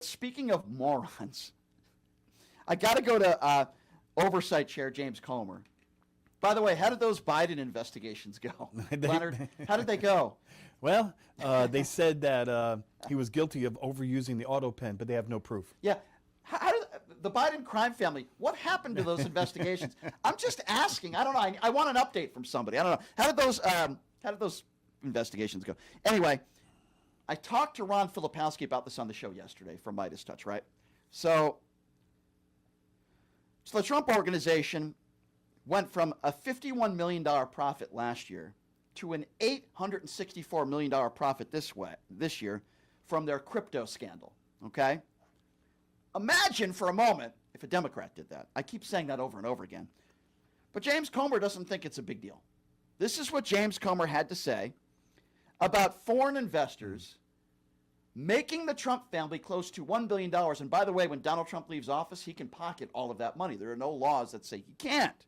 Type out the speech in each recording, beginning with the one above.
Speaking of morons, I got to go to Oversight Chair James Comer. By the way, how did those Biden investigations go? Leonard, how did they go? Well, they said that he was guilty of overusing the auto pen, but they have no proof. Yeah. How did the Biden crime family, what happened to those investigations? I'm just asking. I don't know. I want an update from somebody. I don't know. How did those investigations go? Anyway, I talked to Ron Filipowski about this on the show yesterday from Midas Touch, right? So the Trump organization went from a $51 million profit last year to an $864 million profit this year from their crypto scandal, okay? Imagine for a moment if a Democrat did that. I keep saying that over and over again. But James Comer doesn't think it's a big deal. This is what James Comer had to say about foreign investors making the Trump family close to $1 billion. And by the way, when Donald Trump leaves office, he can pocket all of that money. There are no laws that say he can't.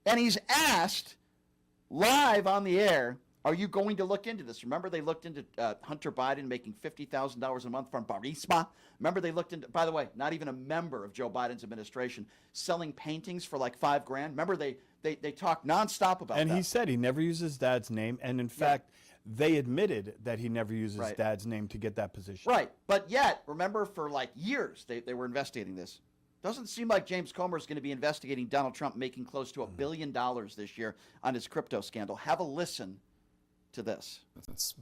And he's asked live on the air, are you going to look into this? Remember they looked into Hunter Biden making $50,000 a month from Burisma? Remember they looked into, by the way, not even a member of Joe Biden's administration, selling paintings for like $5,000. Remember they talked nonstop about that. And he said he never uses dad's name. And in fact, they admitted that he never uses dad's name to get that position. Right. But yet, remember for like years, they were investigating this. Doesn't seem like James Comer is going to be investigating Donald Trump making close to $1 billion this year on his crypto scandal. Have a listen to this.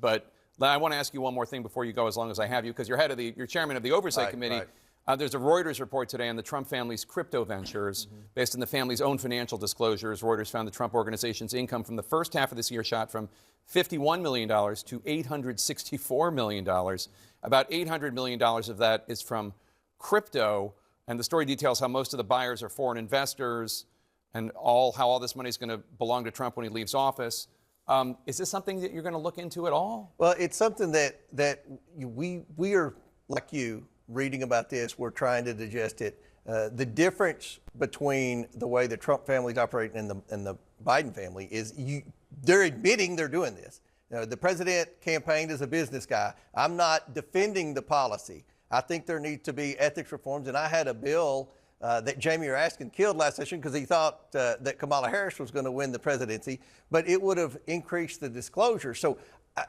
But I want to ask you one more thing before you go, as long as I have you, because you're chairman of the Oversight Committee. Right. There's a Reuters report today on the Trump family's crypto ventures. Based on the family's own financial disclosures, Reuters found the Trump organization's income from the first half of this year shot from $51 million to $864 million. About $800 million of that is from crypto. And the story details how most of the buyers are foreign investors and how all this money is going to belong to Trump when he leaves office. Is this something that you're going to look into at all? Well, it's something that we are, like you, reading about this. We're trying to digest it. The difference between the way the Trump family is operating and the Biden family is they're admitting they're doing this. The president campaigned as a business guy. I'm not defending the policy. I think there needs to be ethics reforms, and I had a bill that Jamie Raskin killed last session because he thought that Kamala Harris was going to win the presidency, but it would have increased the disclosure. So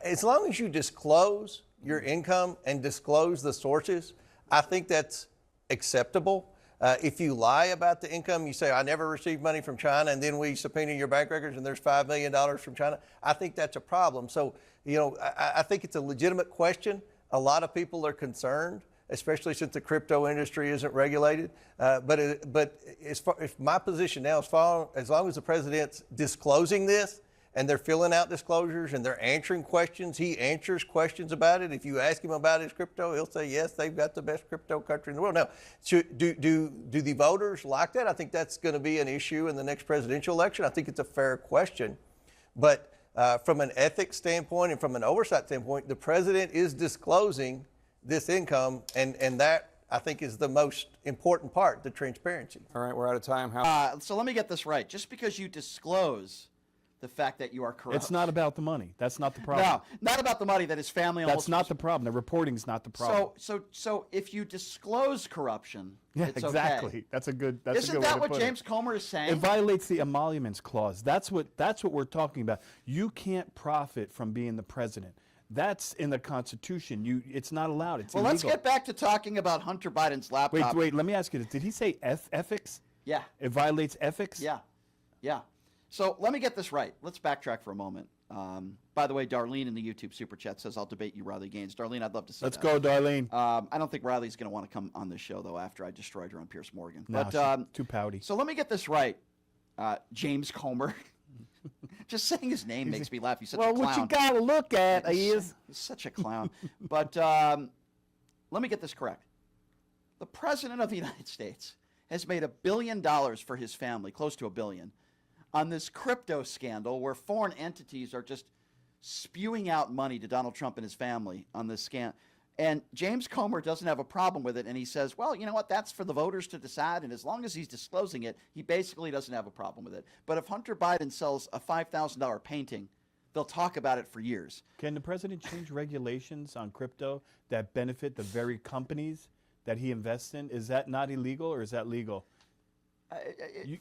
as long as you disclose your income and disclose the sources, I think that's acceptable. If you lie about the income, you say, I never received money from China, and then we subpoena your bank records and there's $5 million from China, I think that's a problem. So, I think it's a legitimate question. A lot of people are concerned, especially since the crypto industry isn't regulated. But if my position now, as long as the president's disclosing this and they're filling out disclosures and they're answering questions, he answers questions about it. If you ask him about his crypto, he'll say, yes, they've got the best crypto country in the world. Now, do the voters like that? I think that's going to be an issue in the next presidential election. I think it's a fair question. But from an ethics standpoint and from an oversight standpoint, the president is disclosing this income, and that, I think, is the most important part, the transparency. All right, we're out of time. So let me get this right. Just because you disclose the fact that you are corrupt. It's not about the money. That's not the problem. No, not about the money that his family almost... That's not the problem. The reporting's not the problem. So if you disclose corruption, it's exactly. Okay. That's a good Isn't that what James Comer is saying? It violates the emoluments clause. That's what we're talking about. You can't profit from being the president. That's in the Constitution. It's not allowed. It's illegal. Let's get back to talking about Hunter Biden's laptop. Wait. Let me ask you this. Did he say ethics? Yeah. It violates ethics? Yeah. So let me get this right. Let's backtrack for a moment. By the way, Darlene in the YouTube Super Chat says, I'll debate you, Riley Gaines. Darlene, I'd love to see Let's go, Darlene. I don't think Riley's going to want to come on this show, though, after I destroyed her on Piers Morgan. No, she's too pouty. So let me get this right. James Comer. Just saying his name makes me laugh. He's such a clown. Well, what you got to look at is... He's such a clown. But let me get this correct. The President of the United States has made $1 billion for his family, close to $1 billion, on this crypto scandal where foreign entities are just spewing out money to Donald Trump and his family on this scam. And James Comer doesn't have a problem with it, and he says, well, you know what, that's for the voters to decide, and as long as he's disclosing it, he basically doesn't have a problem with it. But if Hunter Biden sells a $5,000 painting they'll talk about it for years. Can the president change regulations on crypto that benefit the very companies that he invests in? Is that not illegal, or is that legal?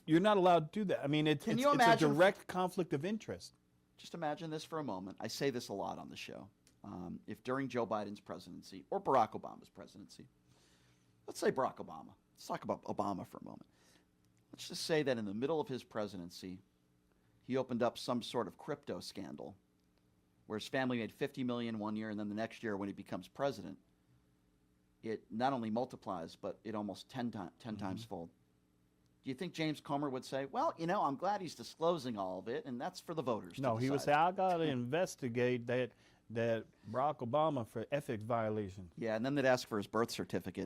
You're not allowed to do that. I mean, it's a direct conflict of interest. Just imagine this for a moment. I say this a lot on the show. If during Joe Biden's presidency or Barack Obama's presidency, let's say Barack Obama. Let's talk about Obama for a moment. Let's just say that in the middle of his presidency, he opened up some sort of crypto scandal where his family made $50 million one year, and then the next year when he becomes president, it not only multiplies, but it almost 10 times fold. Do you think James Comer would say, well, you know, I'm glad he's disclosing all of it, and that's for the voters to No, he would decide? say, I got to investigate that Barack Obama for ethics violation. Yeah, and then they'd ask for his birth certificate.